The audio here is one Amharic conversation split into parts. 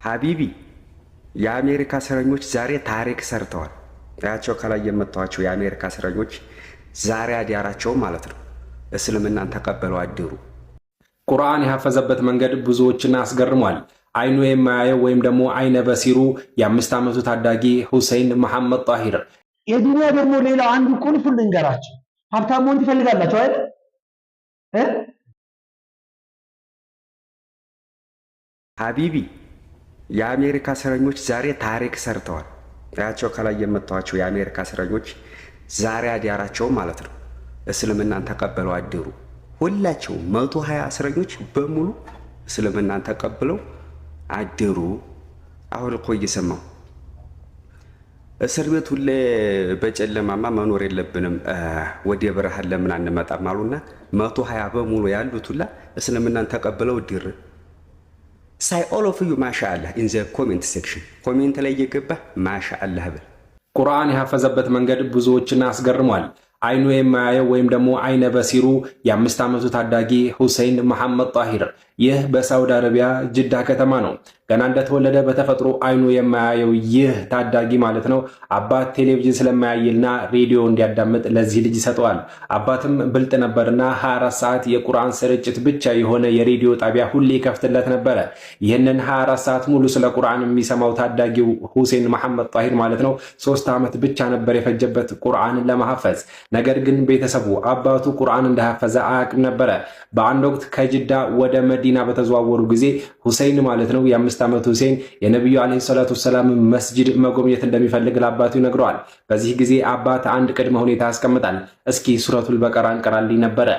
ሀቢቢ የአሜሪካ እስረኞች ዛሬ ታሪክ ሰርተዋል። ያቸው ከላይ የመጣዋቸው የአሜሪካ እስረኞች ዛሬ አዲያራቸው ማለት ነው እስልምናን ተቀበለው አደሩ። ቁርአን የሐፈዘበት መንገድ ብዙዎችን አስገርሟል። አይኑ የማያየው ወይም ደግሞ አይነ በሲሩ የ5 ዓመቱ ታዳጊ ሁሴን መሐመድ ጣሂር። የዱንያ ደግሞ ሌላ አንዱ ቁልፍ ልንገራችሁ። ሀብታም መሆን ትፈልጋላችሁ አይደል? ሀቢቢ የአሜሪካ እስረኞች ዛሬ ታሪክ ሰርተዋል። ያቸው ከላይ የመጣዋቸው የአሜሪካ እስረኞች ዛሬ አዲያራቸው ማለት ነው እስልምናን ተቀበለው አደሩ። ሁላቸው 120 እስረኞች በሙሉ እስልምናን ተቀብለው አደሩ። አሁን እኮ እየሰማው እስር ቤት ሁሌ በጨለማማ መኖር የለብንም ወደ ብርሃን ለምን አንመጣም አሉና 120 በሙሉ ያሉት ሁላ እስልምናን ተቀብለው ድር ሳይ ኦል ኦፍ ዩ ማሻአላህ ኢን ዘ ኮሜንት ሴክሽን ኮሜንት ላይ እየገባ ማሻአላህ በል። ቁርአን የሐፈዘበት መንገድ ብዙዎችን አስገርሟል። አይኑ የማያየው ወይም ደግሞ አይነ በሲሩ የ5 ዓመቱ ታዳጊ ሁሴን መሐመድ ጣሂር። ይህ በሳውዲ አረቢያ ጅዳ ከተማ ነው። ገና እንደተወለደ በተፈጥሮ አይኑ የማያየው ይህ ታዳጊ ማለት ነው አባት ቴሌቪዥን ስለማያይልና ሬዲዮ እንዲያዳምጥ ለዚህ ልጅ ይሰጠዋል። አባትም ብልጥ ነበርና 24 ሰዓት የቁርአን ስርጭት ብቻ የሆነ የሬዲዮ ጣቢያ ሁሌ ይከፍትለት ነበረ። ይህንን 24 ሰዓት ሙሉ ስለ ቁርአን የሚሰማው ታዳጊው ሁሴን መሐመድ ጣሂር ማለት ነው 3 ዓመት ብቻ ነበር የፈጀበት ቁርአንን ለማሐፈዝ። ነገር ግን ቤተሰቡ አባቱ ቁርአን እንደሐፈዘ አያውቅም ነበረ። በአንድ ወቅት ከጅዳ ወደ መዲና በተዘዋወሩ ጊዜ ሁሴን ማለት ነው የ5 ዓመቱ ሁሴን የነብዩ አለይሂ ሰላቱ ሰላም መስጂድ መጎብኘት እንደሚፈልግ ለአባቱ ይነግረዋል። በዚህ ጊዜ አባት አንድ ቅድመ ሁኔታ ያስቀምጣል። እስኪ ሱረቱል በቀራ እንቀራልኝ ነበረ።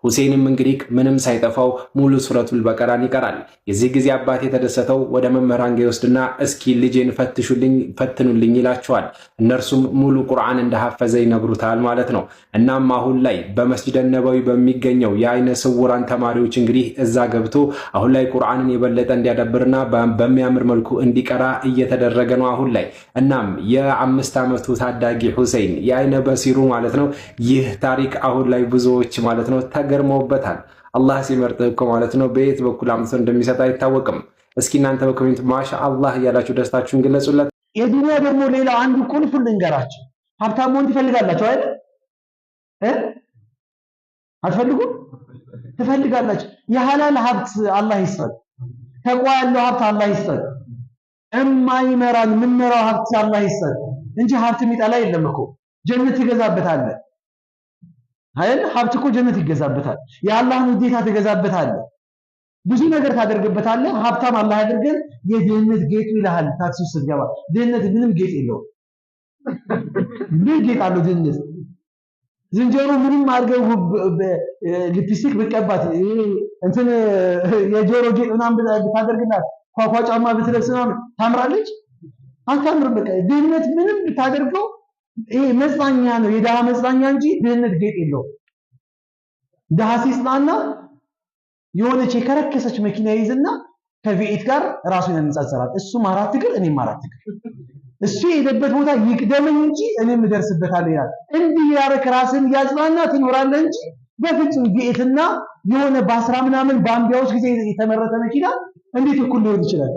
ሁሴንም እንግዲህ ምንም ሳይጠፋው ሙሉ ሱረቱል በቀራን ይቀራል። የዚህ ጊዜ አባት የተደሰተው ወደ መምህራን ጋር ይወስድና እስኪ ልጄን ፈትኑልኝ ይላቸዋል። እነርሱም ሙሉ ቁርአን እንደሐፈዘ ይነግሩታል ማለት ነው። እናም አሁን ላይ በመስጂድ ነበዊ በሚገኘው የአይነ ስውራን ተማሪዎች እንግዲህ እዛ ገብቶ አሁን ላይ ቁርአንን የበለጠ እንዲያዳብርና በሚያምር መልኩ እንዲቀራ እየተደረገ ነው አሁን ላይ። እናም የ5 ዓመቱ ታዳጊ ሁሴን የአይነ በሲሩ ማለት ነው ይህ ታሪክ አሁን ላይ ብዙዎች ማለት ነው ገርመውበታል። አላህ ሲመርጥ እኮ ማለት ነው በየት በኩል አምጥቶ እንደሚሰጥ አይታወቅም። እስኪ እናንተ በኮሜንት ማሻአላህ እያላችሁ ደስታችሁን ግለጹለት። የዱንያ ደግሞ ሌላ አንዱ ቁልፍ ልንገራችሁ። ሀብታም መሆን ትፈልጋላችሁ አይደል? አትፈልጉም? ትፈልጋላችሁ። የሐላል ሀብት አላህ ይስጠን። ተቋ ያለው ሀብት አላህ ይስጠን። የማይመራን የምንመራው ሀብት አላህ ይስጠን እንጂ ሀብት የሚጠላ የለም እኮ ጀነት ይገዛበታል። አይደል? ሀብት እኮ ጀነት ይገዛበታል። የአላህን ውዴታ ትገዛበታለህ። ብዙ ነገር ታደርግበታለህ። ሀብታም አላህ ያድርገን። የድህነት ጌጡ ይልሃል ታክሲ ውስጥ ስትገባ። ድህነት ምንም ጌጥ የለውም። ምን ጌጥ አለው ድህነት? ዝንጀሮ ምንም አድርገው ሊፕስቲክ ብትቀባት እንትን የጆሮ ጌጥ ምናምን ብታደርግላት ኳኳ ጫማ ብትለብስ ምናምን ታምራለች? አታምርም። በቃ ድህነት ምንም ብታደርገው ይሄ መጽናኛ ነው፣ የደሃ መጽናኛ እንጂ ድህነት ጌጥ የለውም። ደሃ ሲጽናና የሆነች የከረከሰች መኪና ይዝና ከቪኤት ጋር ራሱን ያነጻጽራል። እሱም 4 እግር እኔም 4 እግር፣ እሱ የሄደበት ቦታ ይቅደመኝ እንጂ እኔም እደርስበታለሁ ይላል። እንዲህ ያረክ ራስን ያጽናና ትኖራለህ እንጂ በፍጹም ቪኤትና የሆነ በ10 ምናምን በአምቢያዎች ጊዜ የተመረተ መኪና እንዴት እኩል ሊሆን ይችላል?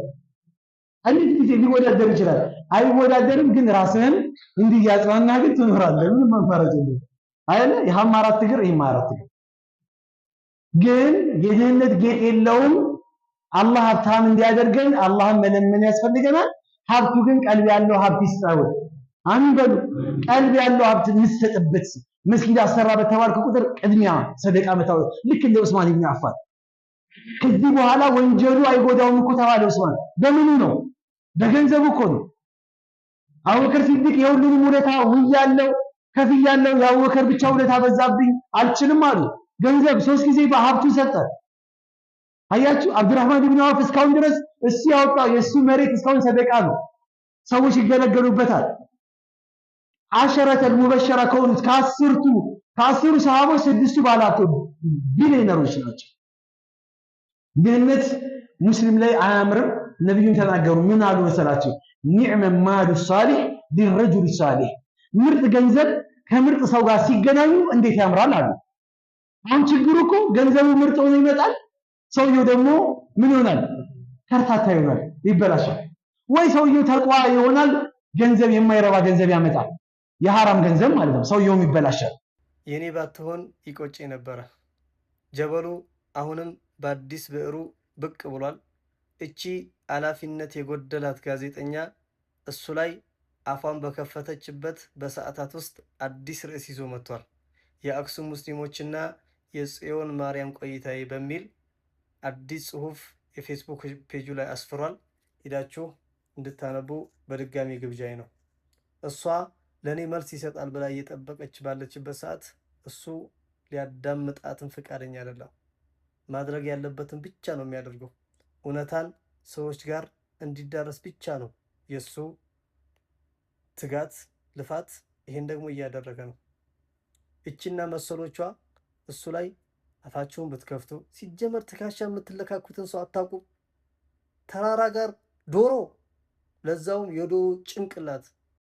እንዴት ጊዜ ሊወዳደር ይችላል? አይወዳደርም። ግን ራስህን እንዲህ ያጽናና ግን ትኖራለህ። ምንም መፈረጅ የለም አይደል? ይሄም 4 እግር ይሄም 4 እግር፣ ግን የድህነት ጌጥ የለውም። አላህ ሀብታም እንዲያደርገን አላህን መለመን ያስፈልገናል። ሀብቱ ግን ቀልብ ያለው ሀብት ይስጠው። አንበሉ ቀልብ ያለው ሀብት የምትሰጥበት መስጊድ አሰራ በተባልክ ቁጥር ቅድሚያ ሰደቃ መታው። ልክ እንደ ዑስማን ኢብኑ አፋን ከዚህ በኋላ ወንጀሉ አይጎዳውም እኮ ተባለ። ዑስማን በምኑ ነው? በገንዘቡ እኮ ነው። አቡበከር ሲዲቅ የሁሉንም ውለታ ውያለው ከፍያለው፣ የአቡበከር ብቻ ውለታ በዛብኝ አልችልም አሉ። ገንዘብ 3 ጊዜ በሀብቱ ሰጠ። አያችሁ አብዱራህማን ኢብኑ አውፍ እስካሁን ድረስ እሱ ያወጣው የሱ መሬት እስካሁን ሰደቃ ነው፣ ሰዎች ይገለገሉበታል። አሸረተል ሙበሸራ ከሆኑት ከአስሩ ሰሃቦች 6ቱ ባለሀብቶች ቢሊየነሮች ናቸው። ድህነት ሙስሊም ላይ አያምርም። ነብዩን ተናገሩ። ምን አሉ መሰላችሁ? ኒዕመ ማሉ ሷሊህ ሊረጁል ሷሊህ፣ ምርጥ ገንዘብ ከምርጥ ሰው ጋር ሲገናኙ እንዴት ያምራል አሉ። አሁን ችግሩ እኮ ገንዘቡ ምርጥ ሆኖ ይመጣል፣ ሰውየው ደግሞ ምን ይሆናል? ከርታታ ይሆናል፣ ይበላሻል። ወይ ሰውየው ተቋ ይሆናል፣ ገንዘብ የማይረባ ገንዘብ ያመጣል፣ የሐራም ገንዘብ ማለት ነው። ሰውየውም ይበላሻል። የኔ ባትሆን ይቆጭ ነበረ። ጀበሉ አሁንም በአዲስ ብዕሩ ብቅ ብሏል። እቺ ኃላፊነት የጎደላት ጋዜጠኛ እሱ ላይ አፏን በከፈተችበት በሰዓታት ውስጥ አዲስ ርዕስ ይዞ መጥቷል። የአክሱም ሙስሊሞችና የጽዮን ማርያም ቆይታዬ በሚል አዲስ ጽሁፍ የፌስቡክ ፔጁ ላይ አስፍሯል። ሂዳችሁ እንድታነቡ በድጋሚ ግብዣይ ነው። እሷ ለእኔ መልስ ይሰጣል ብላ እየጠበቀች ባለችበት ሰዓት እሱ ሊያዳምጣትን ፍቃደኛ አይደለም። ማድረግ ያለበትን ብቻ ነው የሚያደርገው። እውነታን ሰዎች ጋር እንዲዳረስ ብቻ ነው የሱ ትጋት፣ ልፋት። ይሄን ደግሞ እያደረገ ነው። እቺና መሰሎቿ እሱ ላይ አፋችሁን ብትከፍቱ፣ ሲጀመር ትከሻ የምትለካኩትን ሰው አታውቁም። ተራራ ጋር ዶሮ፣ ለዛውም የዶሮ ጭንቅላት